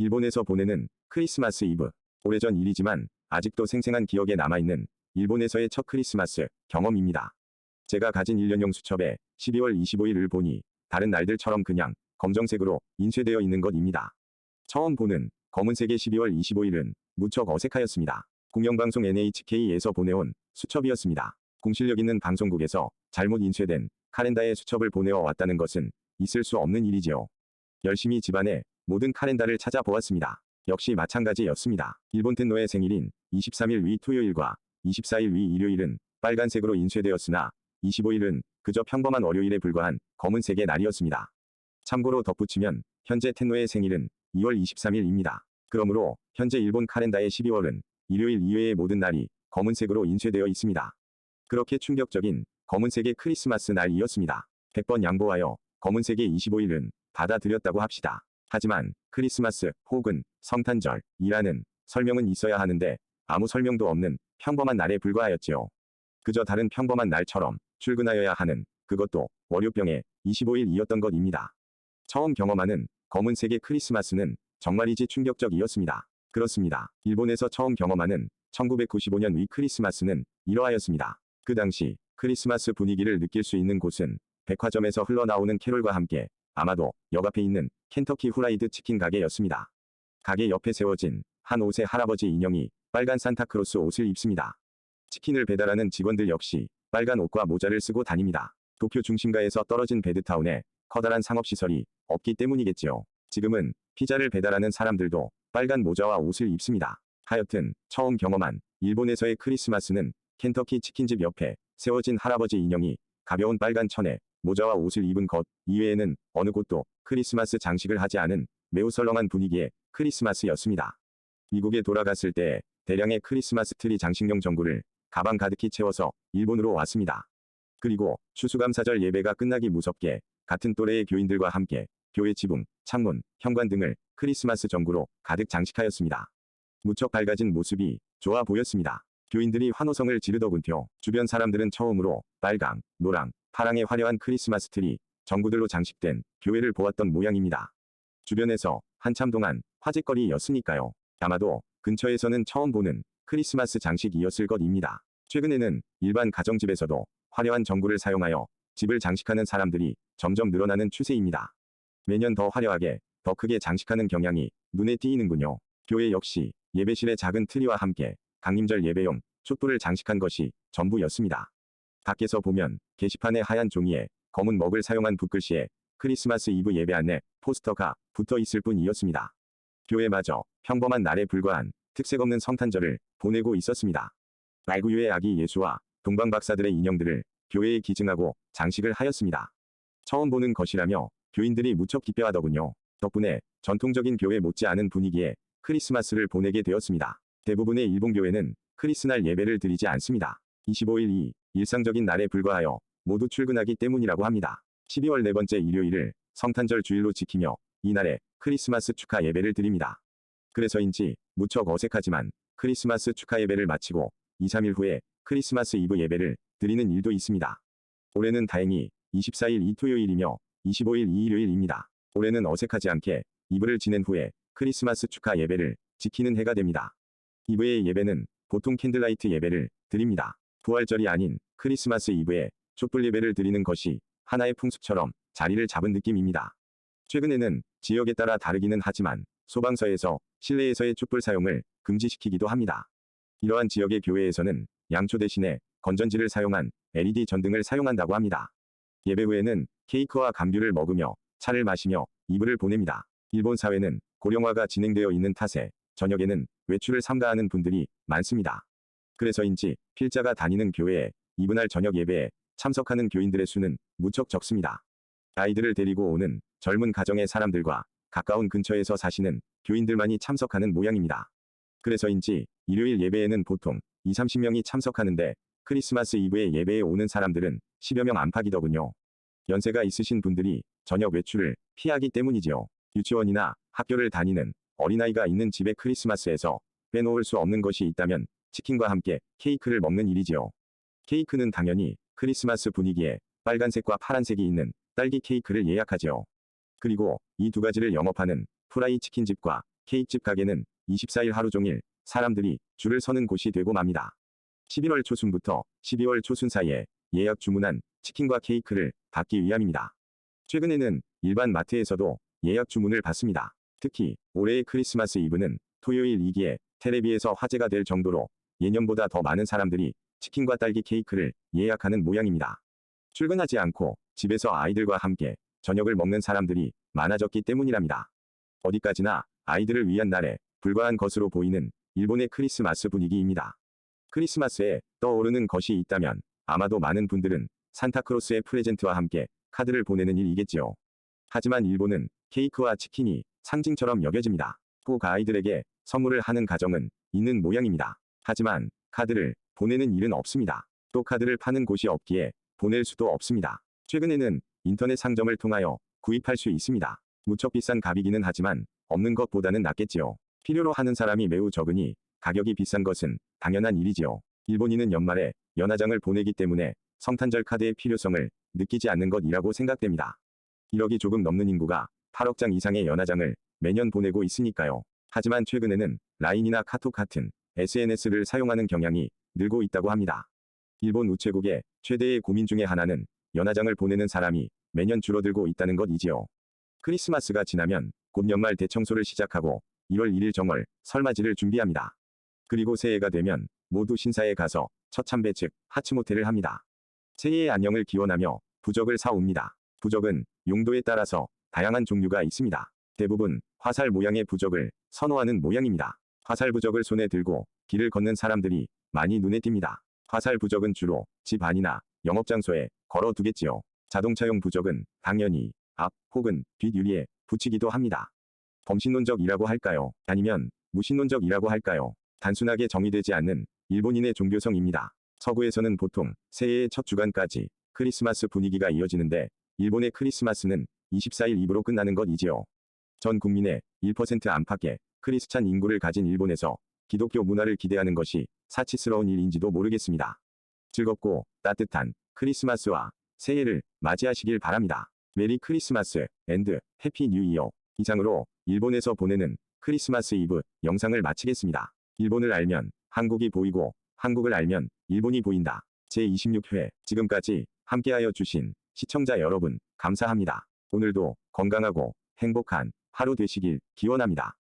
일본에서 보내는 크리스마스 이브. 오래전 일이지만 아직도 생생한 기억에 남아있는 일본에서의 첫 크리스마스 경험입니다. 제가 가진 1년용 수첩에 12월 25일을 보니 다른 날들처럼 그냥 검정색으로 인쇄되어 있는 것입니다. 처음 보는 검은색의 12월 25일은 무척 어색하였습니다. 공영방송 NHK에서 보내온 수첩이었습니다. 공실력 있는 방송국에서 잘못 인쇄된 카렌다의 수첩을 보내어 왔다는 것은 있을 수 없는 일이지요. 열심히 집안의 모든 카렌다를 찾아보았습니다. 역시 마찬가지였습니다. 일본 텐노의 생일인 23일 위 토요일과 24일 위 일요일은 빨간색으로 인쇄되었으나 25일은 그저 평범한 월요일에 불과한 검은색의 날이었습니다. 참고로 덧붙이면 현재 텐노의 생일은 2월 23일입니다. 그러므로 현재 일본 카렌다의 12월은 일요일 이외의 모든 날이 검은색으로 인쇄되어 있습니다. 그렇게 충격적인 검은색의 크리스마스 날이었습니다. 100번 양보하여 검은색의 25일은 받아들였다고 합시다. 하지만 크리스마스 혹은 성탄절이라는 설명은 있어야 하는데 아무 설명도 없는 평범한 날에 불과하였지요. 그저 다른 평범한 날처럼 출근하여야 하는, 그것도 월요병의 25일이었던 것입니다. 처음 경험하는 검은색의 크리스마스는 정말이지 충격적이었습니다. 그렇습니다. 일본에서 처음 경험하는 1995년 위 크리스마스는 이러하였습니다. 그 당시 크리스마스 분위기를 느낄 수 있는 곳은 백화점에서 흘러나오는 캐롤과 함께 아마도 역 앞에 있는 켄터키 후라이드 치킨 가게였습니다. 가게 옆에 세워진 한 5세 할아버지 인형이 빨간 산타크로스 옷을 입습니다. 치킨을 배달하는 직원들 역시 빨간 옷과 모자를 쓰고 다닙니다. 도쿄 중심가에서 떨어진 베드타운에 커다란 상업시설이 없기 때문이겠지요. 지금은 피자를 배달하는 사람들도 빨간 모자와 옷을 입습니다. 하여튼 처음 경험한 일본에서의 크리스마스는 켄터키 치킨집 옆에 세워진 할아버지 인형이 가벼운 빨간 천에 모자와 옷을 입은 것 이외에는 어느 곳도 크리스마스 장식을 하지 않은 매우 설렁한 분위기의 크리스마스였습니다. 미국에 돌아갔을 때 대량의 크리스마스 트리 장식용 전구를 가방 가득히 채워서 일본으로 왔습니다. 그리고 추수감사절 예배가 끝나기 무섭게 같은 또래의 교인들과 함께 교회 지붕, 창문, 현관 등을 크리스마스 전구로 가득 장식하였습니다. 무척 밝아진 모습이 좋아 보였습니다. 교인들이 환호성을 지르더군요. 주변 사람들은 처음으로 빨강, 노랑, 파랑의 화려한 크리스마스 트리, 전구들로 장식된 교회를 보았던 모양입니다. 주변에서 한참 동안 화제거리였으니까요. 아마도 근처에서는 처음 보는 크리스마스 장식이었을 것입니다. 최근에는 일반 가정집에서도 화려한 전구를 사용하여 집을 장식하는 사람들이 점점 늘어나는 추세입니다. 매년 더 화려하게, 더 크게 장식하는 경향이 눈에 띄이는군요. 교회 역시 예배실의 작은 트리와 함께 강림절 예배용 촛불을 장식한 것이 전부였습니다. 밖에서 보면 게시판에 하얀 종이에 검은 먹을 사용한 붓글씨에 크리스마스 이브 예배 안내 포스터가 붙어 있을 뿐이었습니다. 교회마저 평범한 날에 불과한 특색 없는 성탄절을 보내고 있었습니다. 말구유의 아기 예수와 동방박사들의 인형들을 교회에 기증하고 장식을 하였습니다. 처음 보는 것이라며 교인들이 무척 기뻐하더군요. 덕분에 전통적인 교회 못지않은 분위기에 크리스마스를 보내게 되었습니다. 대부분의 일본 교회는 크리스날 예배를 드리지 않습니다. 25일 이 일상적인 날에 불과하여 모두 출근하기 때문이라고 합니다. 12월 네 번째 일요일을 성탄절 주일로 지키며 이날에 크리스마스 축하 예배를 드립니다. 그래서인지 무척 어색하지만 크리스마스 축하 예배를 마치고 2, 3일 후에 크리스마스 이브 예배를 드리는 일도 있습니다. 올해는 다행히 24일 이 토요일이며 25일 이 일요일입니다. 올해는 어색하지 않게 이브를 지낸 후에 크리스마스 축하 예배를 지키는 해가 됩니다. 이브의 예배는 보통 캔들라이트 예배를 드립니다. 부활절이 아닌 크리스마스 이브에 촛불 예배를 드리는 것이 하나의 풍습처럼 자리를 잡은 느낌입니다. 최근에는 지역에 따라 다르기는 하지만 소방서에서 실내에서의 촛불 사용을 금지시키기도 합니다. 이러한 지역의 교회에서는 양초 대신에 건전지를 사용한 LED 전등을 사용한다고 합니다. 예배 후에는 케이크와 감귤을 먹으며 차를 마시며 이브를 보냅니다. 일본 사회는 고령화가 진행되어 있는 탓에 저녁에는 외출을 삼가하는 분들이 많습니다. 그래서인지 필자가 다니는 교회에 이브날 저녁 예배에 참석하는 교인들의 수는 무척 적습니다. 아이들을 데리고 오는 젊은 가정의 사람들과 가까운 근처에서 사시는 교인들만이 참석하는 모양입니다. 그래서인지 일요일 예배에는 보통 2, 30명이 참석하는데 크리스마스 이브의 예배에 오는 사람들은 10여 명 안팎이더군요. 연세가 있으신 분들이 저녁 외출을 피하기 때문이지요. 유치원이나 학교를 다니는 어린아이가 있는 집의 크리스마스에서 빼놓을 수 없는 것이 있다면 치킨과 함께 케이크를 먹는 일이지요. 케이크는 당연히 크리스마스 분위기에 빨간색과 파란색이 있는 딸기 케이크를 예약하지요. 그리고 이 두 가지를 영업하는 프라이 치킨집과 케이크집 가게는 24일 하루 종일 사람들이 줄을 서는 곳이 되고 맙니다. 11월 초순부터 12월 초순 사이에 예약 주문한 치킨과 케이크를 받기 위함입니다. 최근에는 일반 마트에서도 예약 주문을 받습니다. 특히 올해의 크리스마스 이브는 토요일이기에 텔레비에서 화제가 될 정도로 예년보다 더 많은 사람들이 치킨과 딸기 케이크를 예약하는 모양입니다. 출근하지 않고 집에서 아이들과 함께 저녁을 먹는 사람들이 많아졌기 때문이랍니다. 어디까지나 아이들을 위한 날에 불과한 것으로 보이는 일본의 크리스마스 분위기입니다. 크리스마스에 떠오르는 것이 있다면 아마도 많은 분들은 산타크로스의 프레젠트와 함께 카드를 보내는 일이겠지요. 하지만 일본은 케이크와 치킨이 상징처럼 여겨집니다. 꼭 아이들에게 선물을 하는 가정은 있는 모양입니다. 하지만 카드를 보내는 일은 없습니다. 또 카드를 파는 곳이 없기에 보낼 수도 없습니다. 최근에는 인터넷 상점을 통하여 구입할 수 있습니다. 무척 비싼 값이기는 하지만 없는 것보다는 낫겠지요. 필요로 하는 사람이 매우 적으니 가격이 비싼 것은 당연한 일이지요. 일본인은 연말에 연화장을 보내기 때문에 성탄절 카드의 필요성을 느끼지 않는 것이라고 생각됩니다. 1억이 조금 넘는 인구가 8억 장 이상의 연화장을 매년 보내고 있으니까요. 하지만 최근에는 라인이나 카톡 같은 SNS를 사용하는 경향이 늘고 있다고 합니다. 일본 우체국의 최대의 고민 중에 하나는 연화장을 보내는 사람이 매년 줄어들고 있다는 것이지요. 크리스마스가 지나면 곧 연말 대청소를 시작하고 1월 1일 정월 설맞이를 준비합니다. 그리고 새해가 되면 모두 신사에 가서 처참배 즉 하츠모테를 합니다. 새해의 안녕을 기원하며 부적을 사옵니다. 부적은 용도에 따라서 다양한 종류가 있습니다. 대부분 화살 모양의 부적을 선호하는 모양입니다. 화살 부적을 손에 들고 길을 걷는 사람들이 많이 눈에 띕니다. 화살 부적은 주로 집 안이나 영업장소에 걸어두겠지요. 자동차용 부적은 당연히 앞 혹은 뒷 유리에 붙이기도 합니다. 범신론적이라고 할까요? 아니면 무신론적이라고 할까요? 단순하게 정의되지 않는 일본인의 종교성입니다. 서구에서는 보통 새해의 첫 주간까지 크리스마스 분위기가 이어지는데 일본의 크리스마스는 24일 이브로 끝나는 것이지요. 전 국민의 1% 안팎의 크리스찬 인구를 가진 일본에서 기독교 문화를 기대하는 것이 사치스러운 일인지도 모르겠습니다. 즐겁고 따뜻한 크리스마스와 새해를 맞이하시길 바랍니다. 메리 크리스마스 앤드 해피 뉴 이어. 이상으로 일본에서 보내는 크리스마스 이브 영상을 마치겠습니다. 일본을 알면 한국이 보이고 한국을 알면 일본이 보인다. 제26회 지금까지 함께하여 주신 시청자 여러분 감사합니다. 오늘도 건강하고 행복한 하루 되시길 기원합니다.